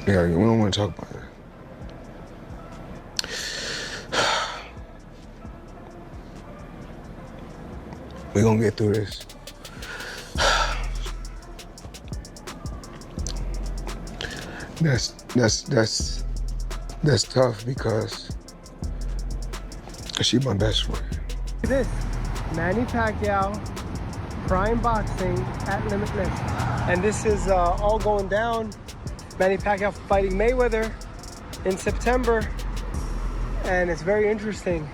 Yeah, we don't want to talk about it. We're gonna get through this. That's tough because she's my best friend. Look at this, Manny Pacquiao, Prime Boxing at Limitless. And this is all going down. Manny Pacquiao fighting Mayweather in September. And it's very interesting.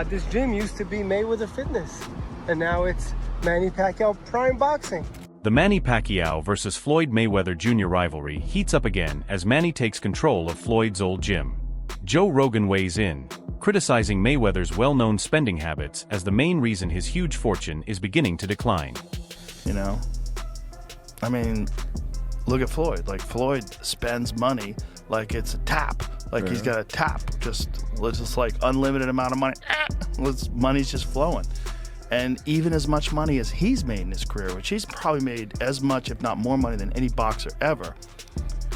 This gym used to be Mayweather Fitness, and now it's Manny Pacquiao Prime Boxing. The Manny Pacquiao versus Floyd Mayweather Jr. rivalry heats up again as Manny takes control of Floyd's old gym. Joe Rogan weighs in, criticizing Mayweather's well-known spending habits as the main reason his huge fortune is beginning to decline. You know, I mean, look at Floyd. Like, Floyd spends money like it's a tap. Like, he's got a tap, just like unlimited amount of money. Money's just flowing. And even as much money as he's made in his career, which he's probably made as much, if not more money than any boxer ever.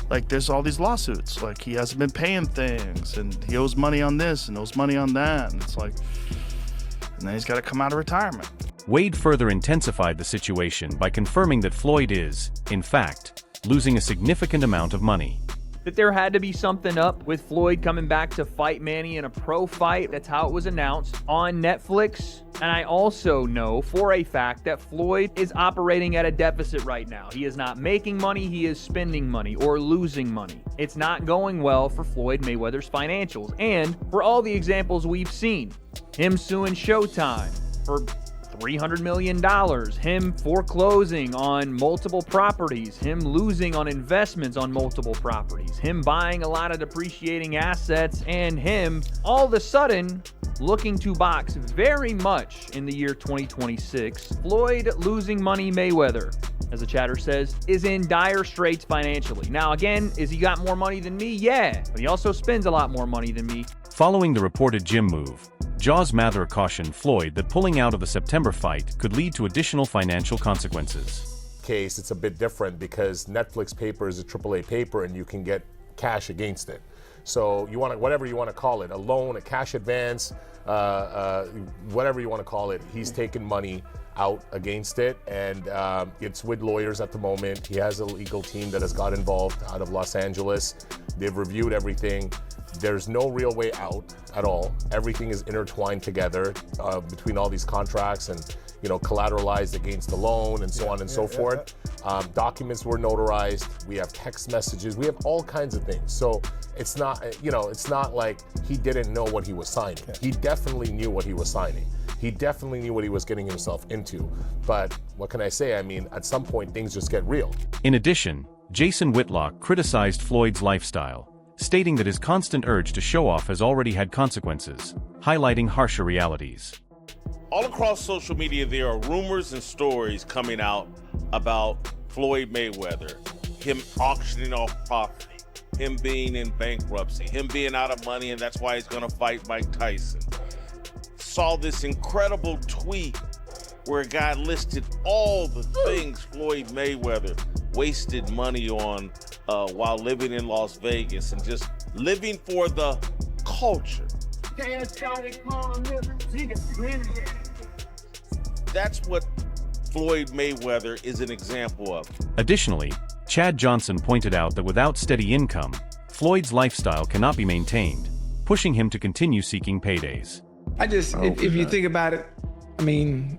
Like, there's all these lawsuits. Like, he hasn't been paying things, and he owes money on this and owes money on that. And it's like, and then he's got to come out of retirement. Wade further intensified the situation by confirming that Floyd is, in fact, losing a significant amount of money. That there had to be something up with Floyd coming back to fight Manny in a pro fight. That's how it was announced on Netflix. And I also know for a fact that Floyd is operating at a deficit right now. He is not making money, he is spending money or losing money. It's not going well for Floyd Mayweather's financials. And for all the examples we've seen, him suing Showtime for $300 million, him foreclosing on multiple properties, him losing on investments on multiple properties, him buying a lot of depreciating assets, and him all of a sudden looking to box very much in the year 2026. Floyd losing money Mayweather, as the chatter says, is in dire straits financially. Now again, is he got more money than me? Yeah, but he also spends a lot more money than me. Following the reported gym move, Jaws Mather cautioned Floyd that pulling out of the September fight could lead to additional financial consequences. Case, it's a bit different because Netflix paper is a AAA paper and you can get cash against it. So you want to, whatever you want to call it, a loan, a cash advance, whatever you want to call it, he's taken money out against it, and it's with lawyers at the moment. He has a legal team that has got involved out of Los Angeles. They've reviewed everything. There's no real way out at all. Everything is intertwined together between all these contracts and, you know, collateralized against the loan and so on and so forth. Documents were notarized. We have text messages. We have all kinds of things. So it's not, you know, it's not like he didn't know what he was signing. He definitely knew what he was signing. He definitely knew what he was getting himself into. But what can I say? I mean, at some point, things just get real. In addition, Jason Whitlock criticized Floyd's lifestyle, stating that his constant urge to show off has already had consequences, highlighting harsher realities. All across social media, there are rumors and stories coming out about Floyd Mayweather, him auctioning off property, him being in bankruptcy, him being out of money, and that's why he's going to fight Mike Tyson. Saw this incredible tweet where a guy listed all the things Floyd Mayweather wasted money on while living in Las Vegas and just living for the culture. That's what Floyd Mayweather is an example of. Additionally, Chad Johnson pointed out that without steady income, Floyd's lifestyle cannot be maintained, pushing him to continue seeking paydays. If you think about it, I mean,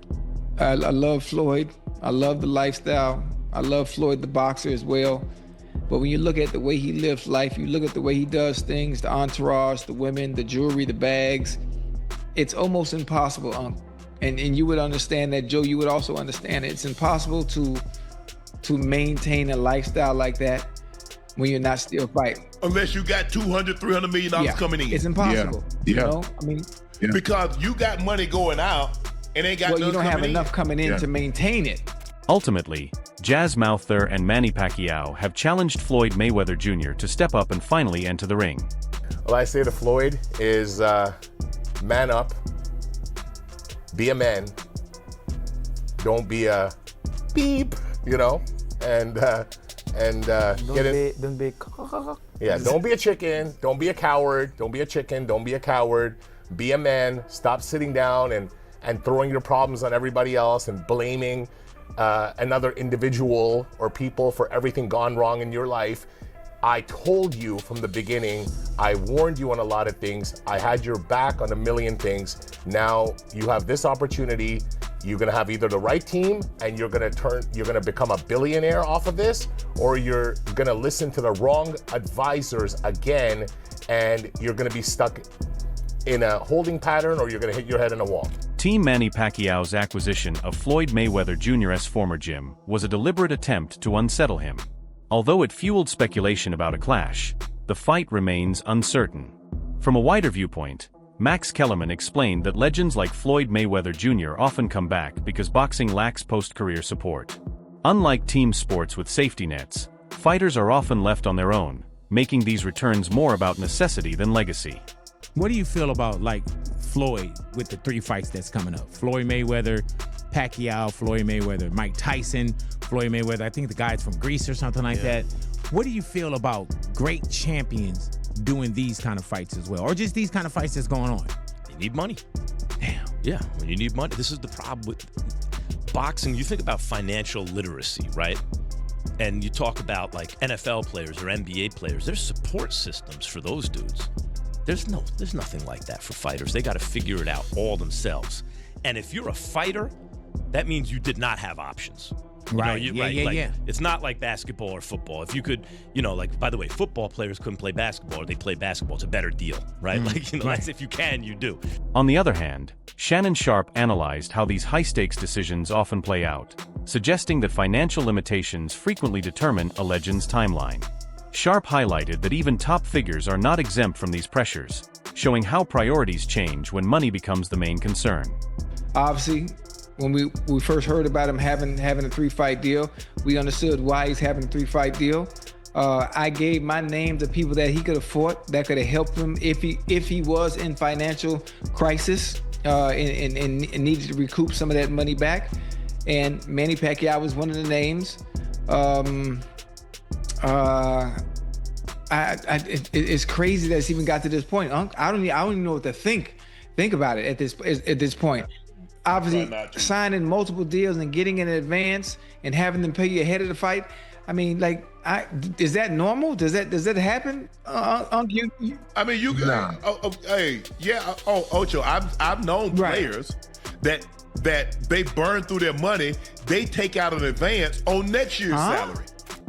I love Floyd. I love the lifestyle. I love Floyd, the boxer, as well. But when you look at the way he lives life, you look at the way he does things, the entourage, the women, the jewelry, the bags, it's almost impossible. And you would understand that, Joe, you would also understand it. It's impossible to maintain a lifestyle like that when you're not still fighting. Unless you got $200, $300 million coming in. It's impossible. You know? I mean, because you got money going out and ain't got well, you don't have enough coming in to maintain it. Ultimately, Jazz Mather and Manny Pacquiao have challenged Floyd Mayweather Jr. to step up and finally enter the ring. Well, I say to Floyd is man up, be a man, don't be a beep, you know, and and get it. Don't be. Yeah, don't be a chicken. Don't be a coward. Don't be a chicken. Don't be a coward. Be a man. Stop sitting down and throwing your problems on everybody else and blaming another individual or people for everything gone wrong in your life. I told you from the beginning, I warned you on a lot of things. I had your back on a million things. Now you have this opportunity. You're gonna have either the right team and you're gonna become a billionaire off of this, or you're gonna listen to the wrong advisors again and you're gonna be stuck in a holding pattern, or you're gonna hit your head in a wall. Team Manny Pacquiao's acquisition of Floyd Mayweather Jr.'s former gym was a deliberate attempt to unsettle him. Although it fueled speculation about a clash, the fight remains uncertain. From a wider viewpoint, Max Kellerman explained that legends like Floyd Mayweather Jr. often come back because boxing lacks post-career support. Unlike team sports with safety nets, fighters are often left on their own, making these returns more about necessity than legacy. What do you feel about, like, Floyd with the 3 fights that's coming up? Floyd Mayweather, Pacquiao, Floyd Mayweather, Mike Tyson, Floyd Mayweather, I think the guy's from Greece or something like that. What do you feel about great champions doing these kind of fights as well? Or just these kind of fights that's going on? You need money. Damn. Yeah, when you need money. This is the problem with boxing. You think about financial literacy, right? And you talk about like NFL players or NBA players. There's support systems for those dudes. There's nothing like that for fighters. They got to figure it out all themselves. And if you're a fighter, that means you did not have options. Right. Yeah. It's not like basketball or football. If you could, like, by the way, football players couldn't play basketball, or they play basketball. It's a better deal, right? That's if you can, you do. On the other hand, Shannon Sharp analyzed how these high-stakes decisions often play out, suggesting that financial limitations frequently determine a legend's timeline. Sharp highlighted that even top figures are not exempt from these pressures, showing how priorities change when money becomes the main concern. Obviously, when we first heard about him having a 3-fight deal, we understood why he's having a 3-fight deal. I gave my name to people that he could have fought, that could have helped him if he was in financial crisis and needed to recoup some of that money back. And Manny Pacquiao was one of the names. It's crazy that it's even got to this point. I don't even know what to think about it at this point. Obviously, signing multiple deals and getting in advance and having them pay you ahead of the fight. I mean, is that normal? Does that happen? Ocho, I've known players that they burn through their money. They take out an advance on next year's salary.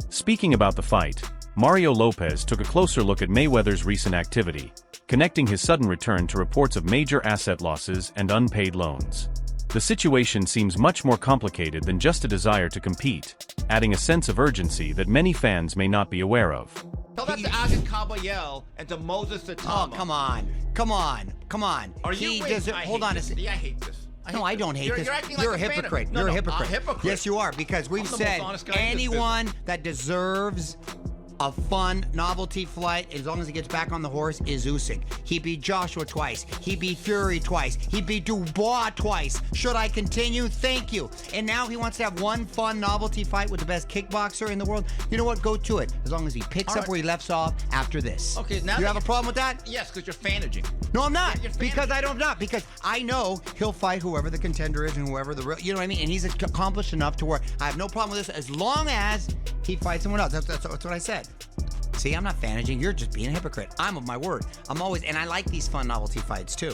Speaking about the fight, Mario Lopez took a closer look at Mayweather's recent activity, connecting his sudden return to reports of major asset losses and unpaid loans. The situation seems much more complicated than just a desire to compete, adding a sense of urgency that many fans may not be aware of. Tell that to Caballel and to Moses Satama. Oh, come on. Are you hold on a second. I hate this. No, I don't hate this. You're a hypocrite. You're a hypocrite. A hypocrite. Yes, you are, because we've said anyone that deserves a fun novelty flight, as long as he gets back on the horse, is Usyk. He beat Joshua twice. He beat Fury twice. He beat Dubois twice. Should I continue? Thank you. And now he wants to have one fun novelty fight with the best kickboxer in the world. You know what? Go to it. As long as he picks up where he left off after this. Okay, now you have a problem with that? Yes, because you're fanaging. No, I'm not. Because I know he'll fight whoever the contender is and whoever the real, you know what I mean? And he's accomplished enough to where I have no problem with this as long as he fights someone else. That's what I said. See, I'm not fanaging. You're just being a hypocrite. I'm of my word. And I like these fun novelty fights too.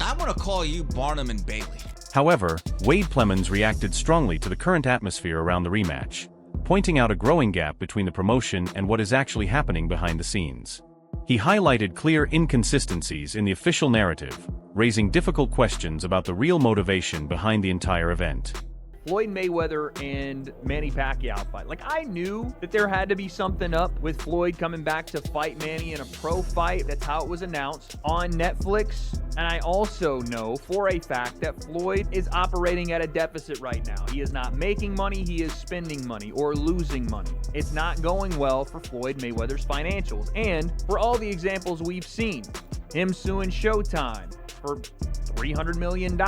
I'm going to call you Barnum and Bailey. However, Wade Plemons reacted strongly to the current atmosphere around the rematch, pointing out a growing gap between the promotion and what is actually happening behind the scenes. He highlighted clear inconsistencies in the official narrative, raising difficult questions about the real motivation behind the entire event. Floyd Mayweather and Manny Pacquiao fight. I knew that there had to be something up with Floyd coming back to fight Manny in a pro fight. That's how it was announced on Netflix. And I also know for a fact that Floyd is operating at a deficit right now. He is not making money, he is spending money or losing money. It's not going well for Floyd Mayweather's financials. And for all the examples we've seen, him suing Showtime for $300 million,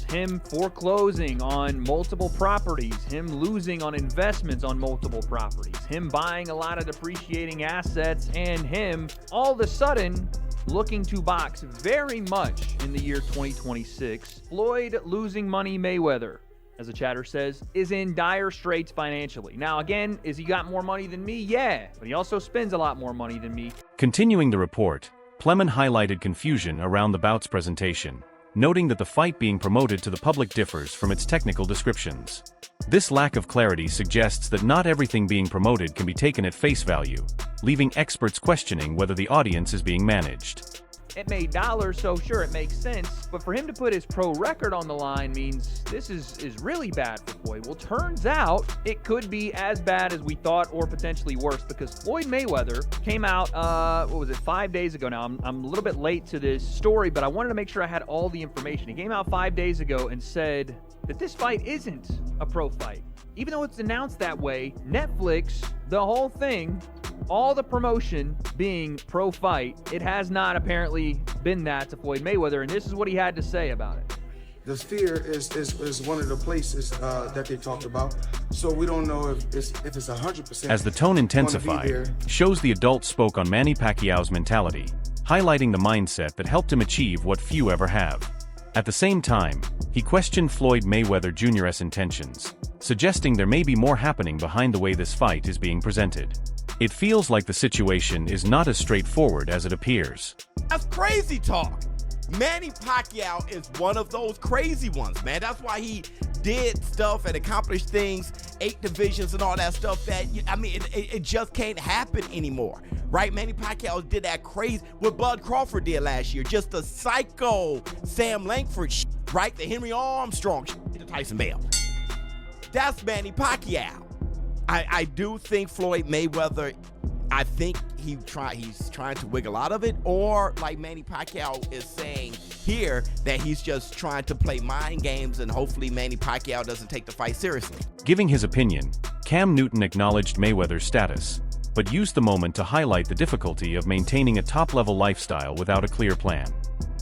him foreclosing on multiple properties, him losing on investments on multiple properties, him buying a lot of depreciating assets, and him all of a sudden looking to box very much in the year 2026. Floyd losing money Mayweather, as the chatter says, is in dire straits financially. Now again, is he got more money than me? Yeah, but he also spends a lot more money than me. Continuing the report, Plemon highlighted confusion around the bout's presentation, noting that the fight being promoted to the public differs from its technical descriptions. This lack of clarity suggests that not everything being promoted can be taken at face value, leaving experts questioning whether the audience is being managed. It made dollars, so sure, it makes sense, but for him to put his pro record on the line means this is really bad for Floyd. Well, turns out it could be as bad as we thought, or potentially worse, because Floyd Mayweather came out, 5 days ago now. I'm a little bit late to this story, but I wanted to make sure I had all the information. He came out 5 days ago and said that this fight isn't a pro fight. Even though it's announced that way, Netflix, the whole thing, all the promotion being pro-fight, it has not apparently been that to Floyd Mayweather, and this is what he had to say about it. The fear is one of the places that they talked about, so we don't know if it's 100%. As the tone intensified, shows the adult spoke on Manny Pacquiao's mentality, highlighting the mindset that helped him achieve what few ever have. At the same time, he questioned Floyd Mayweather Jr.'s intentions, suggesting there may be more happening behind the way this fight is being presented. It feels like the situation is not as straightforward as it appears. That's crazy talk. Manny Pacquiao is one of those crazy ones, man. That's why he did stuff and accomplished things, 8 divisions and all that stuff that, I mean, it just can't happen anymore, right? Manny Pacquiao did that crazy, what Bud Crawford did last year, just the psycho Sam Langford shit, right? The Henry Armstrong shit, the Tyson Bale. That's Manny Pacquiao. I do think Floyd Mayweather, I think he's trying to wiggle out of it, or like Manny Pacquiao is saying here, that he's just trying to play mind games, and hopefully Manny Pacquiao doesn't take the fight seriously. Giving his opinion, Cam Newton acknowledged Mayweather's status, but used the moment to highlight the difficulty of maintaining a top-level lifestyle without a clear plan.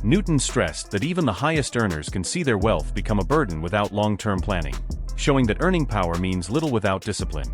Newton stressed that even the highest earners can see their wealth become a burden without long-term planning, showing that earning power means little without discipline.